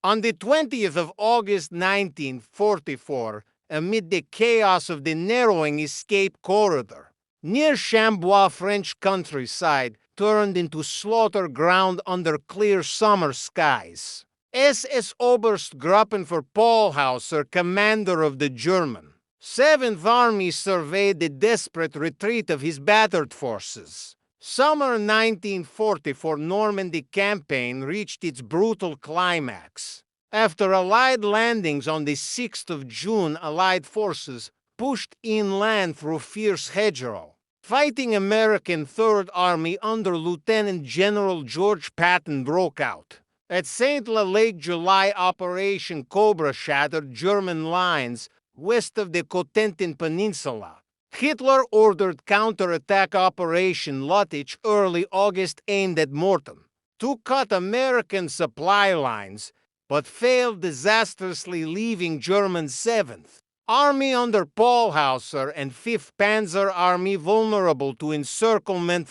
On the 20th of August 1944, amid the chaos of the narrowing escape corridor, near Chambois French countryside turned into slaughter ground under clear summer skies. SS Oberstgruppenführer Paul Hausser, commander of the German 7th Army, surveyed the desperate retreat of his battered forces. Summer 1944 Normandy campaign reached its brutal climax. After Allied landings on the 6th of June, Allied forces pushed inland through fierce hedgerow, fighting American 3rd Army under Lieutenant General George Patton broke out. At St. Lake, July, Operation Cobra shattered German lines west of the Cotentin Peninsula. Hitler ordered counterattack Operation Luttich early August aimed at Mortain to cut American supply lines, but failed disastrously, leaving German 7th Army under Paul Hausser and 5th Panzer Army vulnerable to encirclement.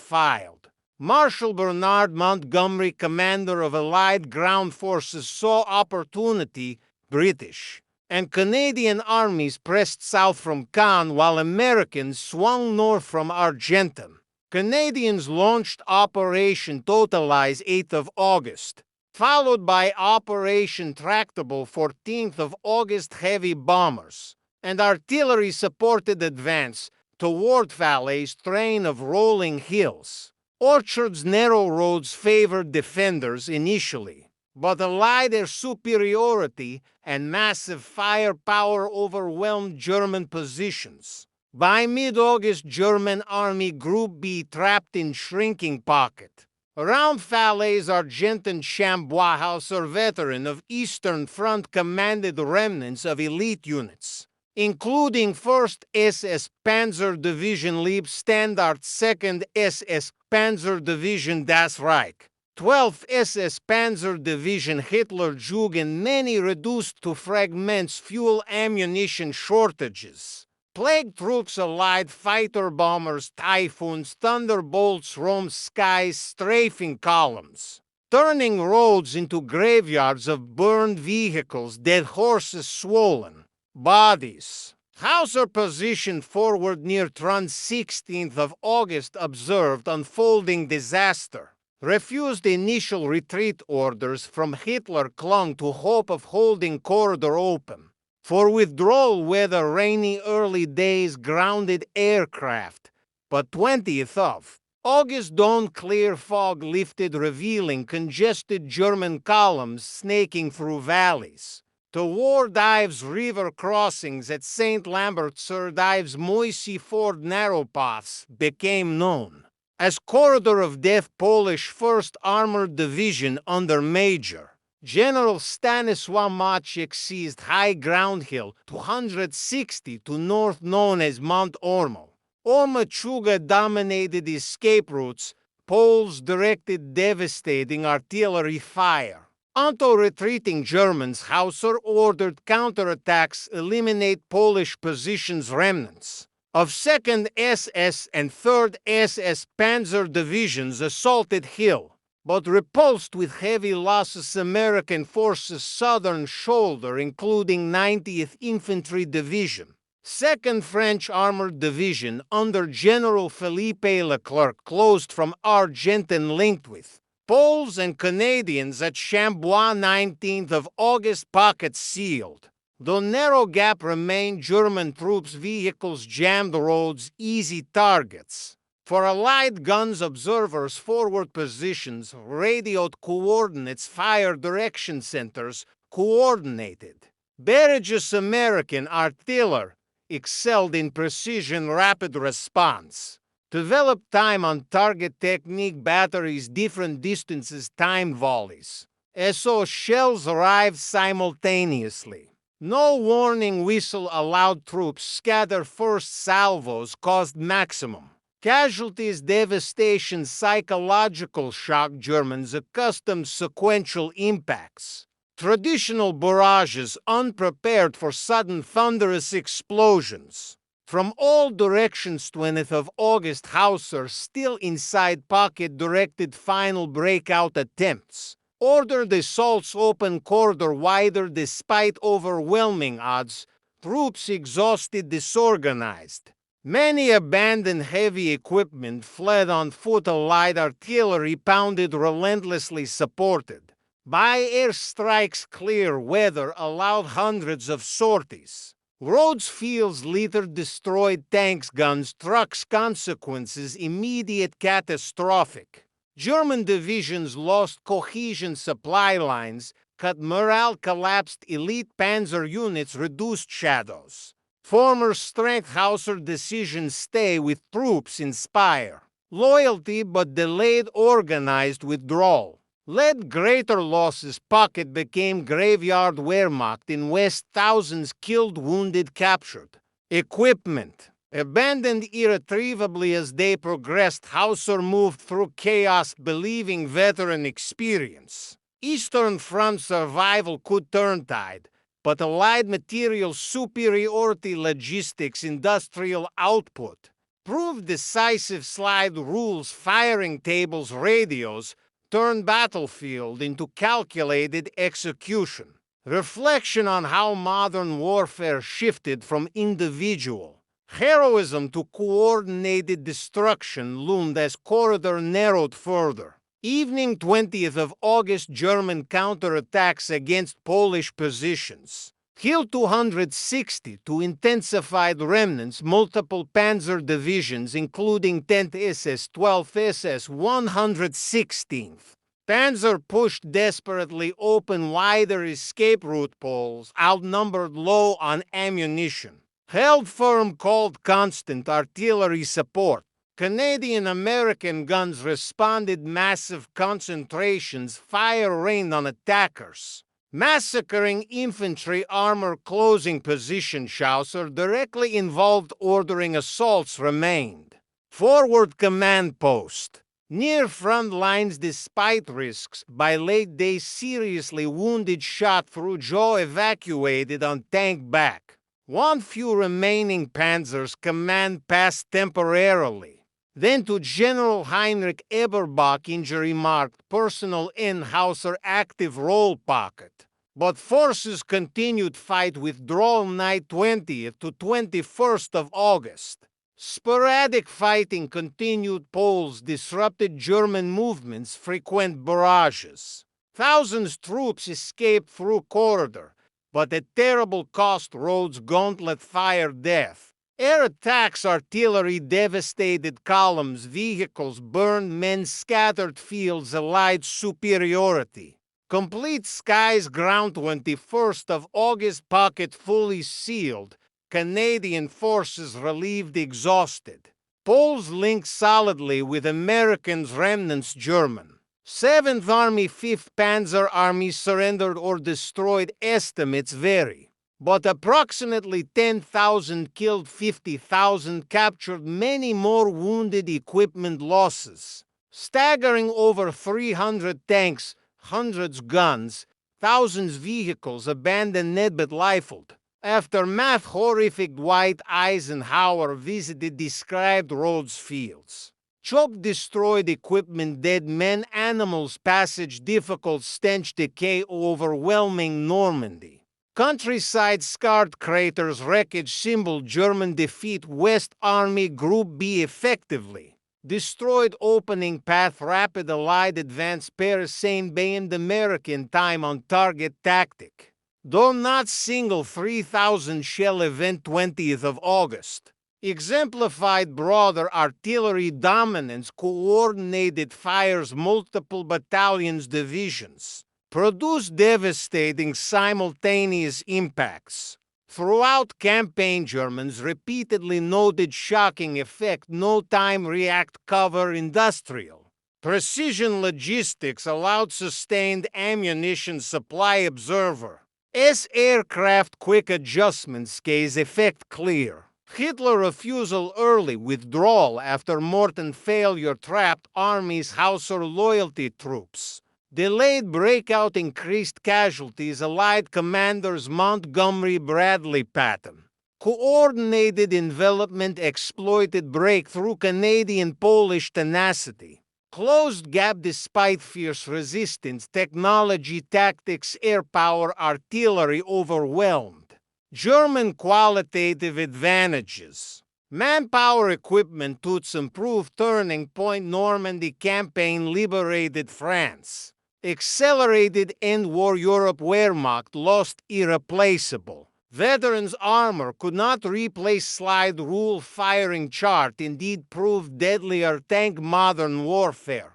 Marshal Bernard Montgomery, commander of Allied ground forces, saw opportunity. British and Canadian armies pressed south from Caen while Americans swung north from Argentan. Canadians launched Operation Totalize 8th of August, followed by Operation Tractable 14th of August. Heavy bombers and artillery-supported advance toward Falaise train of rolling hills. Orchard's narrow roads favored defenders initially, but Allied air superiority and massive firepower overwhelmed German positions. By mid-August, German Army Group B trapped in shrinking pocket around Falaise. Argentan Chambois, Hausser, veteran of Eastern Front, commanded remnants of elite units, including 1st SS Panzer Division Leibstandarte, 2nd SS Panzer Division Das Reich, 12th SS Panzer Division Hitler Jugend, many reduced to fragments. Fuel ammunition shortages plagued troops. Allied fighter bombers, Typhoons, Thunderbolts roamed skies, strafing columns, turning roads into graveyards of burned vehicles, dead horses, swollen bodies. Hausser positioned forward near Trun. 16th of August observed unfolding disaster, refused initial retreat orders from Hitler, clung to hope of holding corridor open for withdrawal. Weather, rainy early days, grounded aircraft, but 20th of August dawn, clear fog lifted, revealing congested German columns snaking through valleys toward Ives River crossings. At St. Lambert-sur Ives, Moisy Ford narrow paths became known as Corridor of Death. Polish 1st Armored Division under Major General Stanisław Maciek seized high ground hill 260 to north known as Mount Ormo. Ormachuga dominated escape routes. Poles directed devastating artillery fire onto retreating Germans. Hausser ordered counterattacks eliminate Polish positions. Remnants of 2nd SS and 3rd SS Panzer Divisions assaulted Hill, but repulsed with heavy losses. American forces southern shoulder, including 90th Infantry Division, 2nd French Armored Division under General Philippe Leclerc, closed from Argentan, linked with Poles and Canadians at Chambois. 19th of August, pocket sealed. Though narrow gap remained, German troops' vehicles jammed roads, easy targets for Allied guns. Observers' forward positions radioed coordinates. Fire direction centers coordinated barrages. American artillery excelled in precision, rapid response, developed time-on-target technique, batteries, different distances, timed volleys. SO shells arrived simultaneously. No warning whistle allowed troops scatter. First salvos caused maximum casualties, devastation, psychological shock. Germans accustomed sequential impacts, traditional barrages, unprepared for sudden thunderous explosions. From all directions. 20th of August, Hausser, still inside pocket, directed final breakout attempts ordered assaults open corridor wider despite overwhelming odds. Troops exhausted, disorganized. Many abandoned heavy equipment, fled on foot. Allied artillery pounded, relentlessly supported. By airstrikes, clear weather allowed hundreds of sorties. Roads, fields littered, destroyed tanks, guns, trucks. Consequences immediate, catastrophic. German divisions lost cohesion, supply lines cut, morale collapsed, elite panzer units reduced, shadows. Former strength. Hausser decision: stay with troops, inspire loyalty but delayed organized withdrawal. Led greater losses. Pocket became graveyard. Wehrmacht in West, thousands killed, wounded, captured. Equipment abandoned irretrievably as they progressed. Hausser moved through chaos, believing veteran experience. Eastern Front survival could turn tide, but Allied material superiority, logistics, industrial output proved decisive. Slide rules, firing tables, radios turned battlefield into calculated execution. Reflection on how modern warfare shifted from individual heroism to coordinated destruction loomed as corridor narrowed further. Evening, 20th of August, German counterattacks against Polish positions. Killed 260 to intensified remnants, multiple panzer divisions including 10th SS, 12th SS, 116th. Panzer pushed desperately, open wider escape route. Poles outnumbered, low on ammunition. Held firm, called constant artillery support. Canadian-American guns responded, massive concentrations, fire rained on attackers. Massacring infantry armor, closing position. Hausser, directly involved, ordering assaults, remained. Forward command post. Near front lines despite risks. By late day, seriously wounded, shot through jaw, evacuated on tank back. One few remaining panzers. Command passed temporarily. Then to General Heinrich Eberbach, injury marked, personal in. Hausser, active role. Pocket. But forces continued fight. Withdrawal night, 20th to 21st of August. Sporadic fighting continued. Poles disrupted German movements, frequent barrages. Thousands troops escaped through corridor, but at terrible cost. Roads, gauntlet fire, death. Air attacks, artillery devastated columns, vehicles burned, men scattered, fields. Allied superiority. Complete skies, ground, 21st of August. Pocket fully sealed. Canadian forces relieved, exhausted. Poles linked solidly with Americans, remnants. German 7th Army, 5th Panzer Army surrendered or destroyed. Estimates vary, but approximately 10,000 killed, 50,000 captured, many more wounded. Equipment losses staggering: over 300 tanks, hundreds guns, thousands vehicles abandoned but rifled. Aftermath horrific. Dwight Eisenhower visited, described roads, fields. Chopped, destroyed equipment, dead men, animals, passage difficult, stench, decay, overwhelming. Normandy. Countryside scarred, craters, wreckage, symbol German defeat. West Army Group B effectively destroyed, opening path, rapid Allied advance. Paris, Saint Bayand, American time on target tactic. Though not single, 3,000 shell event, 20th of August. Exemplified broader artillery dominance, coordinated fires, multiple battalions, divisions. Produced devastating simultaneous impacts. Throughout campaign, Germans repeatedly noted shocking effect: no time, react, cover. Industrial precision logistics allowed sustained ammunition supply. Observer aircraft, quick adjustments, case effect clear. Hitler refusal, early withdrawal after Mortain failure, trapped armies. Hausser, loyalty troops. Delayed breakout, increased casualties. Allied commanders, Montgomery, Bradley, Patton. Coordinated envelopment, exploited breakthrough. Canadian-Polish tenacity. Closed gap despite fierce resistance, technology, tactics, air power, artillery overwhelmed. German qualitative advantages. Manpower equipment tools improved turning point. Normandy campaign liberated France. Accelerated end-war Europe. Wehrmacht lost irreplaceable. Veterans' armor could not replace slide rule firing chart, indeed proved deadlier tank modern warfare.